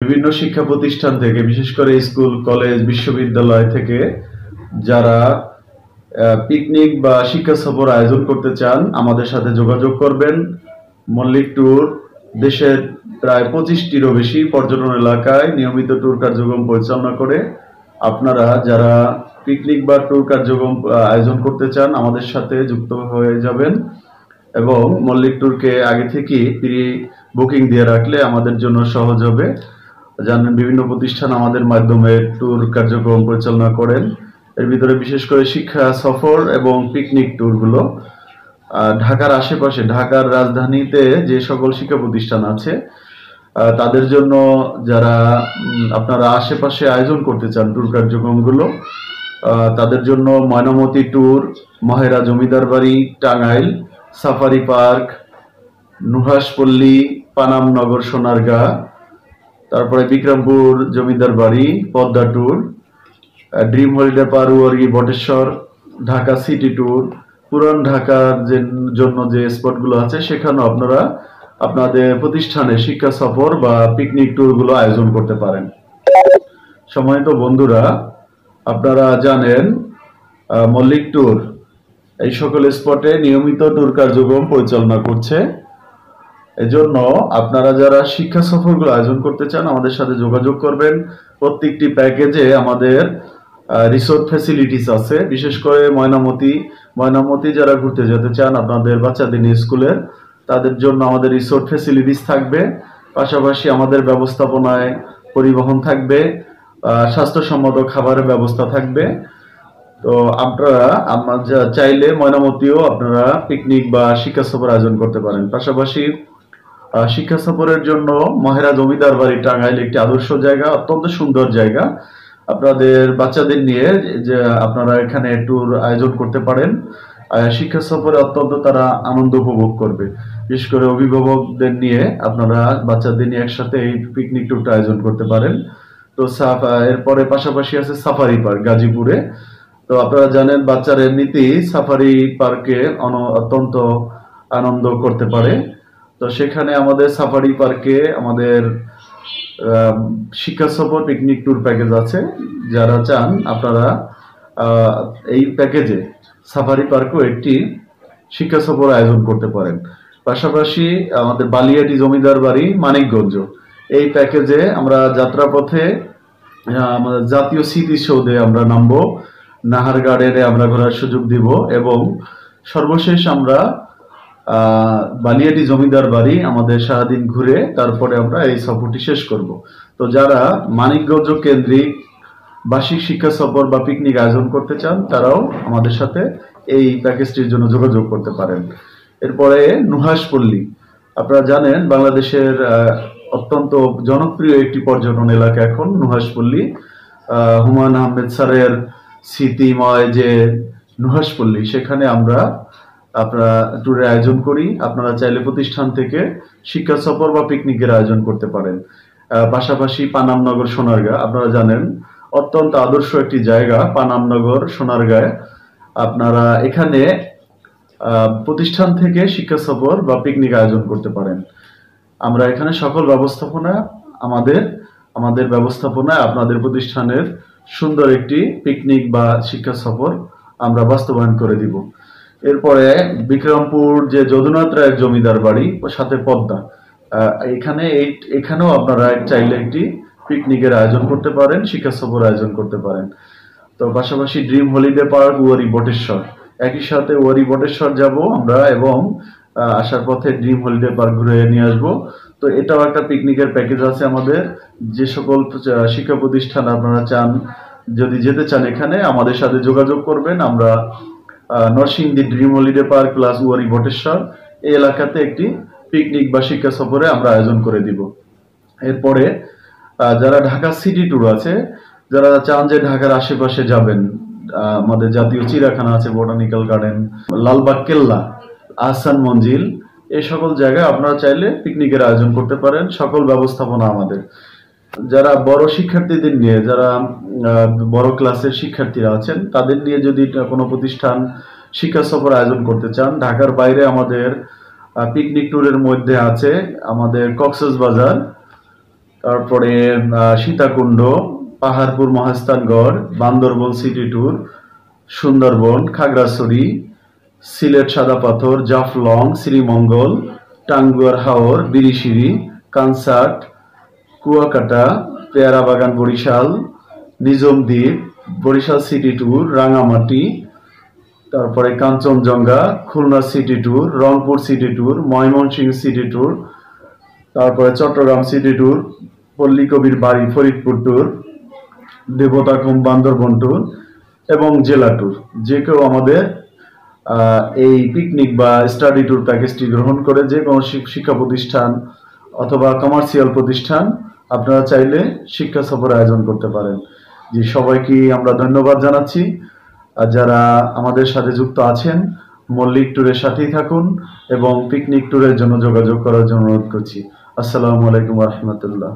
বিভিন্ন শিক্ষা প্রতিষ্ঠান থেকে, বিশেষ করে স্কুল, কলেজ, বিশ্ববিদ্যালয় থেকে যারা পিকনিক বা শিক্ষা সফর আয়োজন করতে চান আমাদের সাথে যোগাযোগ করবেন। মল্লিক ট্যুর দেশের প্রায় 25টিরও বেশি পর্যটন এলাকায় নিয়মিত ট্যুর কার্যক্রম পরিচালনা করে। আপনারা যারা পিকনিক বা ট্যুর কার্যক্রম আয়োজন করতে চান আমাদের সাথে যুক্ত হয়ে যাবেন এবং মল্লিক ট্যুরকে আগে থেকে প্রি বুকিং দিয়ে রাখলে আমাদের জন্য সহজ হবে। জানেন বিভিন্ন প্রতিষ্ঠান আমাদের মাধ্যমে ট্যুর কার্যক্রম পরিচালনা করেন। এর ভিতরে বিশেষ করে শিক্ষা সফর এবং পিকনিক ট্যুরগুলো ঢাকার আশেপাশে, ঢাকার রাজধানীতে যে সকল শিক্ষা প্রতিষ্ঠান আছে তাদের জন্য, যারা আপনারা আশেপাশে আয়োজন করতে চান ট্যুর কার্যক্রমগুলো, তাদের জন্য ময়নামতি ট্যুর, মহেরা জমিদার বাড়ি, টাঙ্গাইল, সাফারি পার্ক, নুহাশপল্লী, পানামনগর সোনারগাঁ, তারপরে বিক্রমপুর জমিদার বাড়ি, Padma tour, dream holiday park Wari Bateshwar, Dhaka city tour, পুরান ঢাকার জন্য যে স্পটগুলো আছে সেখানেও আপনারা আপনাদের প্রতিষ্ঠানে শিক্ষা সফর বা পিকনিক ট্যুরগুলো আয়োজন করতে পারেন। সম্মানিত বন্ধুরা, আপনারা জানেন মল্লিক ট্যুর এই সকল স্পটে নিয়মিত ট্যুর কার্যক্রম পরিচালনা করছে। এজন্য আপনারা যারা শিক্ষা সফরগুলো আয়োজন করতে চান আমাদের সাথে যোগাযোগ করবেন। প্রত্যেকটি প্যাকেজে আমাদের রিসোর্ট ফ্যাসিলিটিস আছে। বিশেষ করে ময়নামতি যারা ঘুরতে যেতে চান আপনাদের বাচ্চাদের নিয়ে স্কুলের, তাদের জন্য আমাদের রিসোর্ট ফ্যাসিলিটিস থাকবে। পাশাপাশি আমাদের ব্যবস্থাপনায় পরিবহন থাকবে, স্বাস্থ্যসম্মত খাবারের ব্যবস্থা থাকবে। তো আপনারা চাইলে ময়নামতিও আপনারা পিকনিক বা শিক্ষা সফর আয়োজন করতে পারেন। পাশাপাশি শিক্ষা সফরের জন্য মহেরা জমিদার বাড়ি টাঙ্গাইল একটি আদর্শ জায়গা, অত্যন্ত সুন্দর জায়গা। আপনাদের বাচ্চাদের নিয়ে যে আপনারা এখানে ট্যুর আয়োজন করতে পারেন। শিক্ষা সফরে অত্যন্ত তারা আনন্দ উপভোগ করবে। বিশেষ করে অভিভাবকদের নিয়ে আপনারা বাচ্চাদের নিয়ে একসাথে এই পিকনিক ট্যুরটা আয়োজন করতে পারেন। তো এরপরে পাশাপাশি আছে সাফারি পার্ক গাজীপুরে। তো আপনারা জানেন বাচ্চারা এমনিতেই সাফারি পার্কে অত্যন্ত আনন্দ করতে পারে। তো সেখানে আমাদের সাফারি পার্কে আমাদের শিক্ষা সফর পিকনিক ট্যুর প্যাকেজ আছে। যারা চান আপনারা এই প্যাকেজে সাফারি পার্কও একটি শিক্ষা সফর আয়োজন করতে পারেন। পাশাপাশি আমাদের বালিয়াটি জমিদার বাড়ি মানিকগঞ্জ, এই প্যাকেজে আমরা যাত্রাপথে আমাদের জাতীয় স্মৃতিসৌধে আমরা নামবো, নাহার গার্ডেনে আমরা ঘোরার সুযোগ দিব এবং সর্বশেষ আমরা বালিয়াটি জমিদার বাড়ি আমাদের সারাদিন ঘুরে তারপরে আমরা এই সফরটি শেষ করব। তো যারা মানিকগঞ্জ কেন্দ্রিক বার্ষিক শিক্ষা সফর বা পিকনিক আয়োজন করতে চান তারাও আমাদের সাথে এই প্যাকেজটির জন্য যোগাযোগ করতে পারেন। এরপরে নুহাশপল্লী, আপনারা জানেন বাংলাদেশের অত্যন্ত জনপ্রিয় একটি পর্যটন এলাকা এখন নুহাশপল্লী। হুমায়ুন আহমেদ স্যারের স্মৃতিময় যে নুহাশপল্লী, সেখানে আমরা আপনারা ট্যুরের আয়োজন করি। আপনারা চাইলে প্রতিষ্ঠান থেকে শিক্ষা সফর বা পিকনিকের আয়োজন করতে পারেন। পাশাপাশি পানামনগর সোনারগাঁ, আপনারা জানেন অত্যন্ত আদর্শ একটি জায়গা পানামনগর সোনারগাঁয়ে। আপনারা এখানে প্রতিষ্ঠান থেকে শিক্ষা সফর বা পিকনিক আয়োজন করতে পারেন। আমরা এখানে সকল ব্যবস্থাপনা আমাদের ব্যবস্থাপনায় আপনাদের প্রতিষ্ঠানের সুন্দর একটি পিকনিক বা শিক্ষা সফর আমরা বাস্তবায়ন করে দিব। এরপরে বিক্রমপুর যে যদুনাথ রায়ের জমিদার বাড়ি সাথে পদ্মা, এখানেও আপনারা চাইলে একটি পিকনিকের আয়োজন করতে পারেন, শিক্ষা সফর আয়োজন করতে পারেন। তো পাশাপাশি dream holiday park Wari Bateshwar, একই সাথে ওয়ারি বটেশ্বর যাব আমরা এবং আসার পথে ড্রিম হলিডে পার্ক ঘুরে নিয়ে আসবো। তো এটাও একটা পিকনিকের প্যাকেজ আছে আমাদের। যে সকল শিক্ষা প্রতিষ্ঠান আপনারা চান যদি যেতে চান এখানে আমাদের সাথে যোগাযোগ করবেন। আমরা Narsingdi dream holiday park plus Wari Bateshwar এই এলাকাতে একটি পিকনিক বা শিক্ষা সফরে আমরা আয়োজন করে দিব। এরপরে যারা ঢাকা সিটি ট্যুর আছে, যারা চান যে ঢাকার আশেপাশে যাবেন, আমাদের জাতীয় চিড়িয়াখানা আছে, বোটানিক্যাল গার্ডেন, লালবাগ কেল্লা, আহসান মঞ্জিল, এই সকল জায়গায় আপনারা চাইলে পিকনিকের আয়োজন করতে পারেন। সকল ব্যবস্থাপনা আমাদের। যারা বড় শিক্ষার্থীদের নিয়ে, যারা বড় ক্লাসের শিক্ষার্থীরা আছেন তাদের নিয়ে যদি কোনো প্রতিষ্ঠান শিক্ষা সফর আয়োজন করতে চান, ঢাকার বাইরে আমাদের পিকনিক ট্যুরের মধ্যে আছে আমাদের কক্সবাজার, তারপরে সীতাকুণ্ড, পাহাড়পুর মহাস্থানগড়, বান্দরবন সিটি ট্যুর, সুন্দরবন, খাগড়াছড়ি, সিলেট সাদা পাথর, জাফলং, শ্রীমঙ্গল, টাঙ্গুয়ার হাওর, বিরিশিরি, কানসার্ট, কুয়াকাটা, পেয়ারা বাগান বরিশাল, নিজম দ্বীপ, বরিশাল সিটি ট্যুর, রাঙামাটি, তারপরে Kanchenjunga, Khulna city tour, Rangpur city tour, Mymensingh city tour, তারপরে চট্টগ্রাম সিটি ট্যুর, পল্লী কবির বাড়ি ফরিদপুর ট্যুর, দেবতাখুম বান্দরবন ট্যুর এবং জেলা ট্যুর। যে কেউ আমাদের এই পিকনিক বা স্টাডি ট্যুর প্যাকেজটি গ্রহণ করে যে কোনো শিক্ষা প্রতিষ্ঠান অথবা কমার্শিয়াল প্রতিষ্ঠান আপনারা চাইলে শিক্ষা সফর আয়োজন করতে পারেন। জি, সবাইকে আমরা ধন্যবাদ জানাচ্ছি। আর যারা আমাদের সাথে যুক্ত আছেন, মল্লিক ট্যুরের সাথেই থাকুন এবং পিকনিক ট্যুরের জন্য যোগাযোগ করার জন্য অনুরোধ করছি। আসসালামু আলাইকুম ওয়া রাহমাতুল্লাহ।